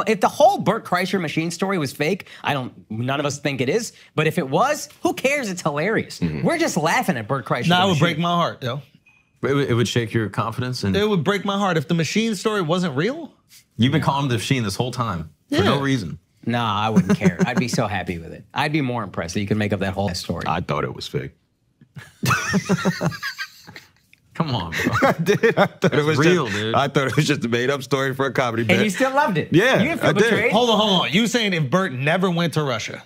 If the whole Bert Kreischer machine story was fake, none of us think it is, but if it was, who cares? It's hilarious. We're just laughing at Bert Kreischer. Nah, it would break my heart, yo. It would shake your confidence? It would break my heart if the machine story wasn't real. You've been calling the machine this whole time for no reason. Nah, I wouldn't care. I'd be so happy with it. I'd be more impressed that you could make up that whole story. I thought it was fake. Come on, bro. I did. I thought it was real, just, dude. I thought it was just a made-up story for a comedy bit. And you still loved it. Yeah, you didn't feel betrayed. Hold on. You saying if Bert never went to Russia,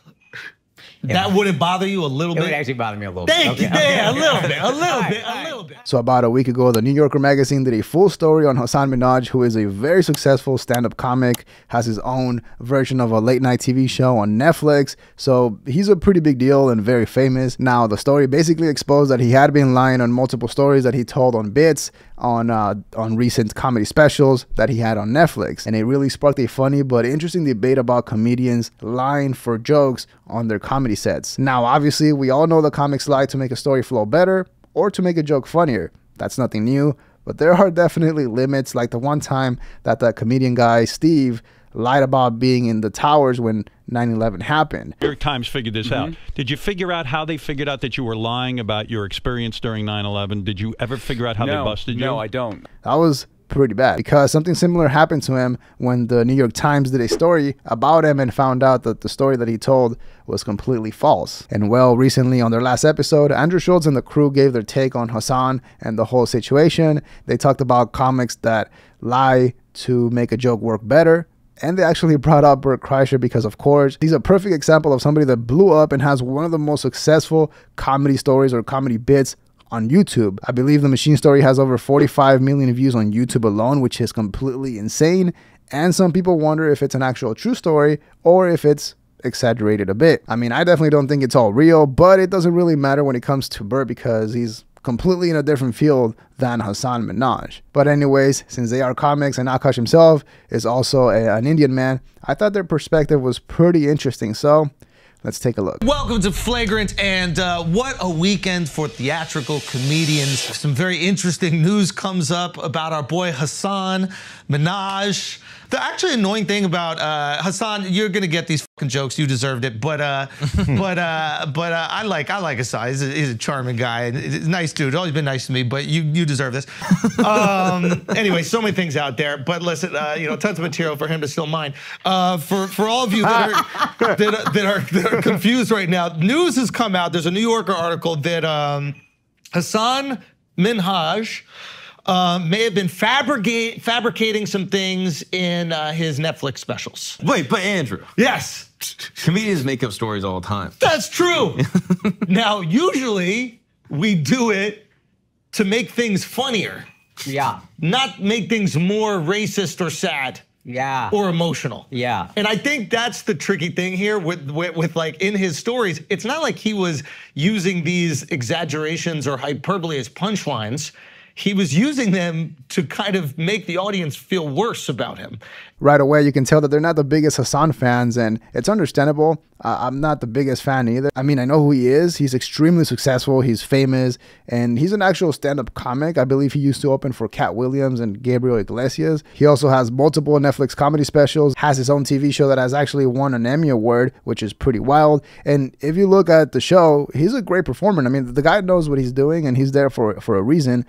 that wouldn't bother you a little bit? It would actually bother me a little Thank bit. you. Yeah, a little bit. So about a week ago, the New Yorker magazine did a full story on Hasan Minhaj, who is a very successful stand-up comic, has his own version of a late-night TV show on Netflix. So he's a pretty big deal and very famous. Now, the story basically exposed that he had been lying on multiple stories that he told on bits on recent comedy specials that he had on Netflix. And it really sparked a funny but interesting debate about comedians lying for jokes on their comedy sets. Now, obviously, we all know the comics lie to make a story flow better or to make a joke funnier. That's nothing new, but there are definitely limits, like the one time that the comedian guy, Steve, lied about being in the towers when 9/11 happened. New York Times figured this out. Did you figure out how they figured out that you were lying about your experience during 9/11? Did you ever figure out how they busted you? No, I don't. That was pretty bad because something similar happened to him when the New York Times did a story about him and found out that the story that he told was completely false. And well, recently on their last episode, Andrew Schulz and the crew gave their take on Hasan and the whole situation. They talked about comics that lie to make a joke work better. And they actually brought up Bert Kreischer because, of course, he's a perfect example of somebody that blew up and has one of the most successful comedy stories or comedy bits on YouTube. I believe the machine story has over 45 million views on YouTube alone, which is completely insane. And some people wonder if it's an actual true story or if it's exaggerated a bit. I mean, I definitely don't think it's all real, but it doesn't really matter when it comes to Bert because he's completely in a different field than Hasan Minhaj. But anyways, since they are comics and Akash himself is also an Indian man, I thought their perspective was pretty interesting. So let's take a look. Welcome to Flagrant, and what a weekend for theatrical comedians. Some very interesting news comes up about our boy Hasan Minhaj. The actually annoying thing about Hasan, you're gonna get these fucking jokes. You deserved it, but I like Hasan. He's a charming guy. He's a nice dude. Always been nice to me, but you deserve this. Anyway, so many things out there. But listen, tons of material for him to still mine. For all of you that are confused right now, news has come out. There's a New Yorker article that Hasan Minhaj may have been fabricating some things in his Netflix specials. Wait, but Andrew. Yes. Comedians make up stories all the time. That's true. Now, usually we do it to make things funnier. Yeah. Not make things more racist or sad. Yeah. Or emotional. Yeah. And I think that's the tricky thing here with like in his stories. It's not like he was using these exaggerations or hyperbole as punchlines. He was using them to kind of make the audience feel worse about him. Right away, you can tell that they're not the biggest Hasan fans, and it's understandable. I'm not the biggest fan either. I mean, I know who he is. He's extremely successful. He's famous, and he's an actual stand-up comic. I believe he used to open for Cat Williams and Gabriel Iglesias. He also has multiple Netflix comedy specials, has his own TV show that has actually won an Emmy Award, which is pretty wild. And if you look at the show, he's a great performer. I mean, the guy knows what he's doing, and he's there for a reason.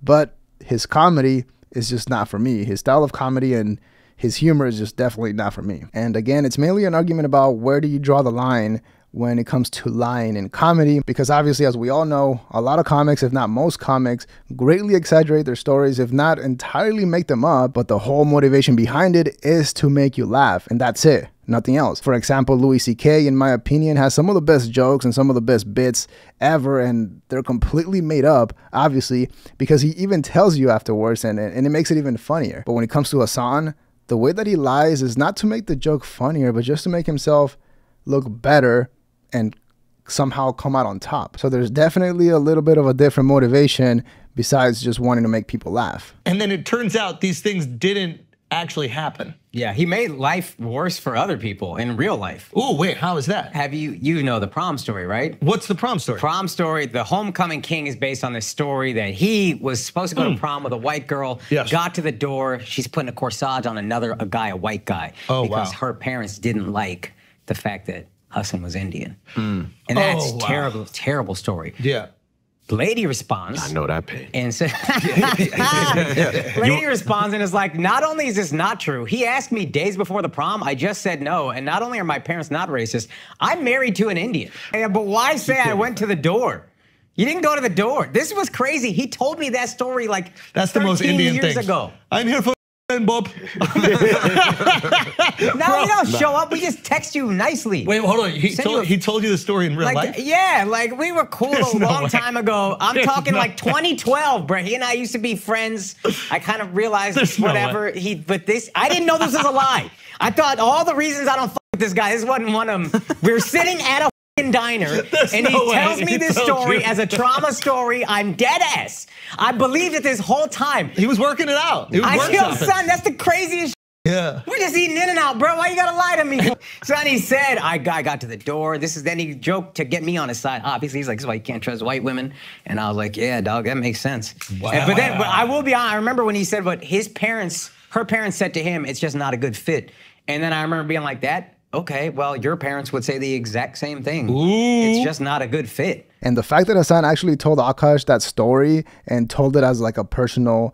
But his comedy is just not for me. His style of comedy and his humor is just definitely not for me. And again, it's mainly an argument about where do you draw the line when it comes to lying in comedy, because obviously, as we all know, a lot of comics, if not most comics, greatly exaggerate their stories, if not entirely make them up, but the whole motivation behind it is to make you laugh, and that's it, nothing else. For example, Louis C.K., in my opinion, has some of the best jokes and some of the best bits ever, and they're completely made up, obviously, because he even tells you afterwards, and it makes it even funnier. But when it comes to Hasan, the way that he lies is not to make the joke funnier, but just to make himself look better and somehow come out on top. So there's definitely a little bit of a different motivation besides just wanting to make people laugh. And then it turns out these things didn't actually happen. Yeah, he made life worse for other people in real life. Oh, wait, how is that? Have you know the Prom Story, right? What's the Prom Story? Prom Story, the Homecoming King is based on this story that he was supposed to go to prom with a white girl, Yes. got to the door, she's putting a corsage on a white guy. Oh, because wow. her parents didn't like the fact that Hasan was Indian. And that's Oh, wow. terrible, terrible story. Yeah. Lady responds. I know that pain. And so, lady responds and is like, not only is this not true, he asked me days before the prom, I just said no, and not only are my parents not racist, I'm married to an Indian. Yeah, but why say I went to the door? You didn't go to the door. This was crazy. He told me that story like That's the most 13 Indian years thing. ago. I'm here for Bob. No, we don't show up. We just text you nicely. Wait, hold on. He Send you a- told you the story in real life? Yeah, like we were cool There's a no long way. time ago. I'm There's talking no like 2012, bro. He and I used to be friends. I kind of realized There's no whatever but this, I didn't know this was a lie. I thought all the reasons I don't fuck with this guy, this wasn't one of them. We were sitting at a diner, and no he way tells me he this told story you. as a trauma story. I'm dead ass. I believed it this whole time. He was working it out. He was I working feel, it. son, that's the craziest. Yeah. We're just eating in and out, bro. Why you gotta lie to me? Son, he said, I got to the door. Then he joked to get me on his side. Obviously, he's like, this is why you can't trust white women. And I was like, yeah, dog, that makes sense. Wow. But I will be honest, I remember when he said what her parents said to him, it's just not a good fit. And then I remember being like, okay, well, your parents would say the exact same thing. It's just not a good fit. And the fact that Hasan actually told Akash that story and told it as like a personal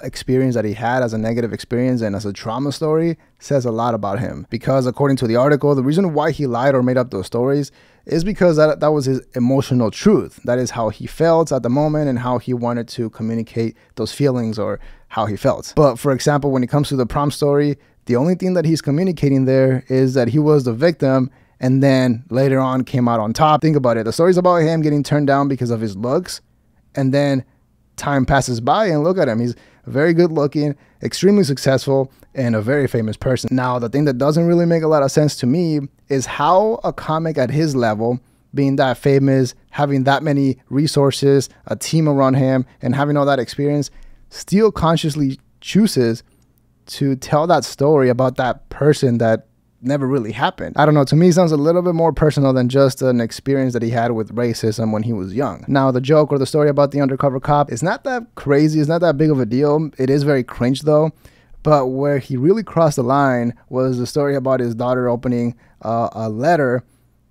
experience that he had, as a negative experience and as a trauma story, says a lot about him. Because according to the article, the reason why he lied or made up those stories is because that was his emotional truth. That is how he felt at the moment and how he wanted to communicate those feelings or how he felt. But for example, when it comes to the Prom Story, the only thing that he's communicating there is that he was the victim and then later on came out on top. Think about it. The story's about him getting turned down because of his looks, and then time passes by and look at him. He's very good looking, extremely successful, and a very famous person. Now, the thing that doesn't really make a lot of sense to me is how a comic at his level, being that famous, having that many resources, a team around him, and having all that experience, still consciously chooses to tell that story about that person that never really happened. I don't know, to me it sounds a little bit more personal than just an experience that he had with racism when he was young. Now, the joke or the story about the undercover cop is not that crazy, it's not that big of a deal. It is very cringe though. But where he really crossed the line was the story about his daughter opening a letter,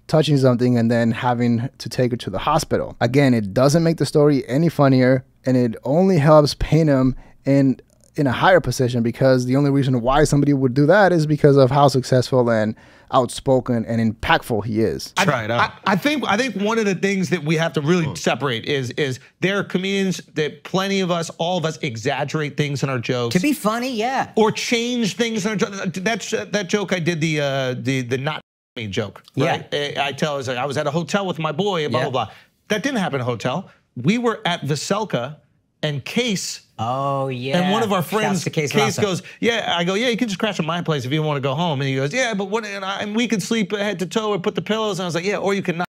touching something, and then having to take her to the hospital. Again, it doesn't make the story any funnier, and it only helps paint him in a higher position, because the only reason why somebody would do that is because of how successful and outspoken and impactful he is. Try it out. I think one of the things that we have to really separate is there are comedians that plenty of us, all of us, exaggerate things in our jokes. To be funny, yeah. Or change things in our jokes. That joke I did, the not me joke, right? Yeah. I was like, I was at a hotel with my boy, and blah, Yeah. blah, blah. That didn't happen in a hotel. We were at Veselka, and Case. Oh, yeah. And one of our Shouts friends, to Case Rasa. goes, yeah. I go, yeah, you can just crash at my place if you want to go home. And he goes, yeah, but what? And we can sleep head to toe or put the pillows. And I was like, yeah, or you can not.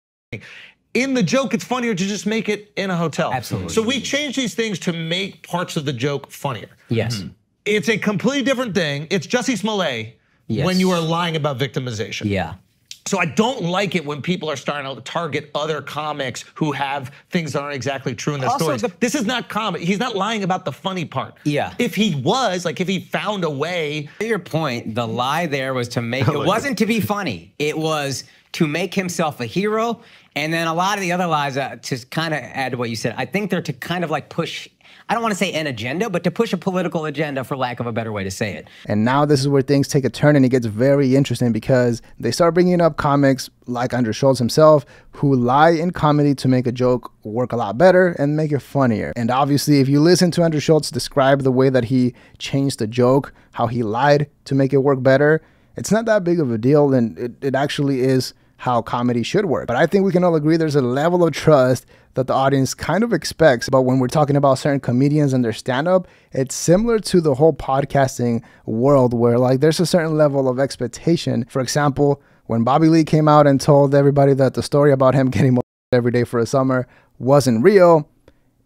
In the joke, it's funnier to just make it in a hotel. Absolutely. So we change these things to make parts of the joke funnier. Yes. It's a completely different thing. It's Jussie Smollett when you are lying about victimization. Yeah. So I don't like it when people are starting to target other comics who have things that aren't exactly true in their Also, stories. This is not comedy. He's not lying about the funny part. Yeah. If he was, like if he found a way. To your point, the lie there was to make, it wasn't to be funny. It was to make himself a hero. And then a lot of the other lies, to kind of add to what you said, I think they're to kind of like push, I don't want to say an agenda, but to push a political agenda, for lack of a better way to say it. And now this is where things take a turn and it gets very interesting, because they start bringing up comics like Andrew Schulz himself, who lie in comedy to make a joke work a lot better and make it funnier. And obviously, if you listen to Andrew Schulz describe the way that he changed the joke, how he lied to make it work better, it's not that big of a deal, and it actually is how comedy should work. But I think we can all agree there's a level of trust that the audience kind of expects. But when we're talking about certain comedians and their stand-up, it's similar to the whole podcasting world, where like there's a certain level of expectation. For example, when Bobby Lee came out and told everybody that the story about him getting every day for a summer wasn't real,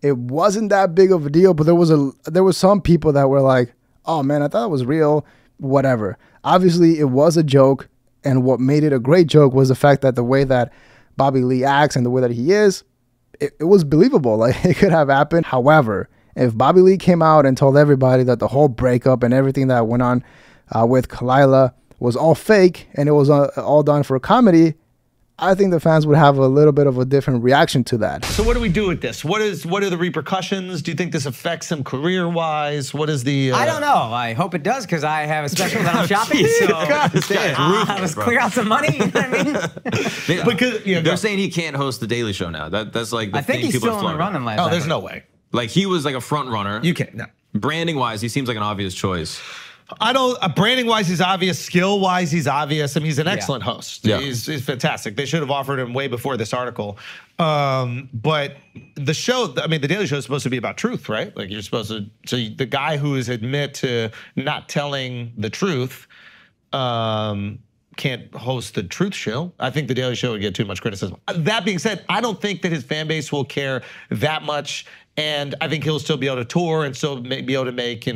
it wasn't that big of a deal. But there was some people that were like, oh man, I thought it was real, whatever. Obviously, it was a joke. And what made it a great joke was the fact that the way that Bobby Lee acts and the way that he is, it was believable. Like, it could have happened. However, if Bobby Lee came out and told everybody that the whole breakup and everything that went on with Kalila was all fake and it was all done for comedy, I think the fans would have a little bit of a different reaction to that. So what do we do with this? What are the repercussions? Do you think this affects him career-wise? What is the... I don't know. I hope it does because I have a special that I'm shopping. So let's clear out some money. You know what I mean? Because they're saying he can't host the Daily Show now. That's like the I think thing he's people still are on the floating. running last. Oh, there's no way. Like he was like a front runner. You can't. No. Branding-wise, he seems like an obvious choice. I don't. Branding-wise, he's obvious. Skill-wise, he's obvious. I mean, he's an excellent host. Yeah. He's fantastic. They should have offered him way before this article. But the show, I mean, the Daily Show is supposed to be about truth, right? Like you're supposed to. So the guy who is admit to not telling the truth can't host the truth show. I think the Daily Show would get too much criticism. That being said, I don't think that his fan base will care that much. And I think he'll still be able to tour and still be able to make,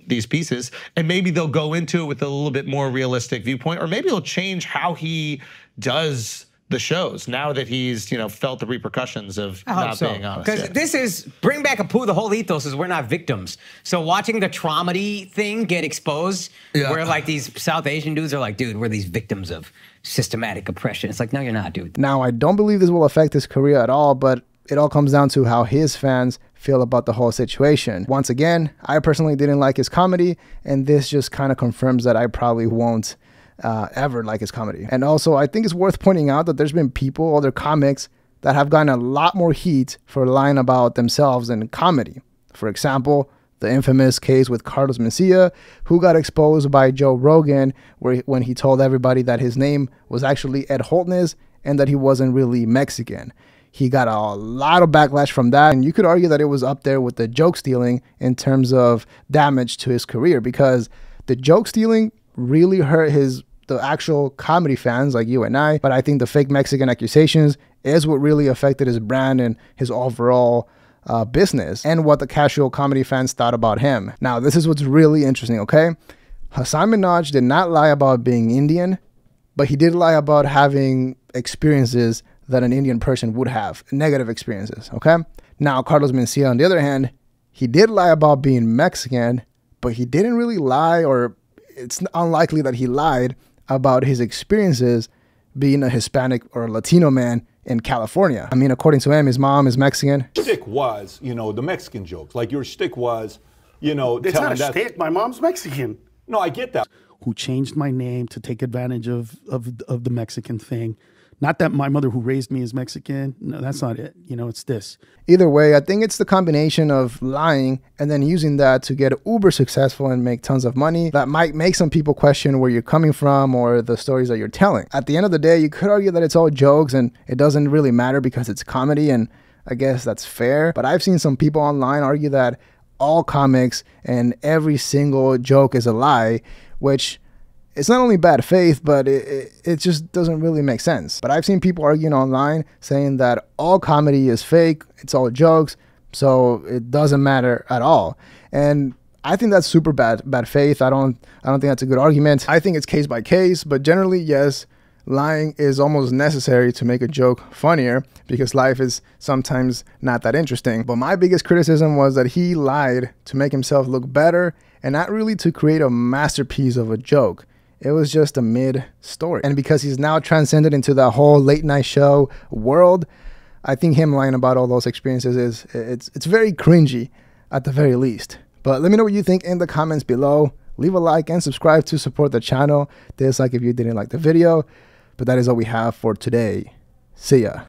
these pieces. And maybe they'll go into it with a little bit more realistic viewpoint, or maybe he'll change how he does the shows now that he's, felt the repercussions of not being honest. Because this is, bring back Apu, the whole ethos is we're not victims. So watching the traumedy thing get exposed, where like these South Asian dudes are like, dude, we're these victims of systematic oppression. It's like, no, you're not, dude. Now, I don't believe this will affect his career at all, but it all comes down to how his fans feel about the whole situation. Once again, I personally didn't like his comedy, and this just kind of confirms that I probably won't ever like his comedy. And also, I think it's worth pointing out that there's been people, other comics, that have gotten a lot more heat for lying about themselves in comedy. For example, the infamous case with Carlos Mencia, who got exposed by Joe Rogan, when he told everybody that his name was actually Ed Holtness and that he wasn't really Mexican. He got a lot of backlash from that, and you could argue that it was up there with the joke stealing in terms of damage to his career, because the joke stealing really hurt the actual comedy fans like you and I, but I think the fake Mexican accusations is what really affected his brand and his overall business, and what the casual comedy fans thought about him. Now, this is what's really interesting, okay? Hasan Minhaj did not lie about being Indian, but he did lie about having experiences that an Indian person would have, negative experiences, okay? Now, Carlos Mencia, on the other hand, he did lie about being Mexican, but he didn't really lie, or it's unlikely that he lied about his experiences being a Hispanic or Latino man in California. I mean, according to him, his mom is Mexican. Shtick was, the Mexican jokes. Like your shtick was, it's not a shtick. My mom's Mexican. No, I get that. Who changed my name to take advantage of the Mexican thing. Not that my mother who raised me is Mexican. No, that's not it. It's this. Either way, I think it's the combination of lying and then using that to get uber successful and make tons of money that might make some people question where you're coming from or the stories that you're telling. At the end of the day, you could argue that it's all jokes and it doesn't really matter because it's comedy, and I guess that's fair. But I've seen some people online argue that all comics and every single joke is a lie, which it's not only bad faith, but it just doesn't really make sense. But I've seen people arguing online saying that all comedy is fake, it's all jokes, so it doesn't matter at all. And I think that's super bad faith. I don't think that's a good argument. I think it's case by case, but generally, yes, lying is almost necessary to make a joke funnier because life is sometimes not that interesting. But my biggest criticism was that he lied to make himself look better and not really to create a masterpiece of a joke. It was just a mid story. And because he's now transcended into the whole late night show world, I think him lying about all those experiences it's very cringy at the very least. But let me know what you think in the comments below. Leave a like and subscribe to support the channel. Dislike if you didn't like the video. But that is all we have for today. See ya.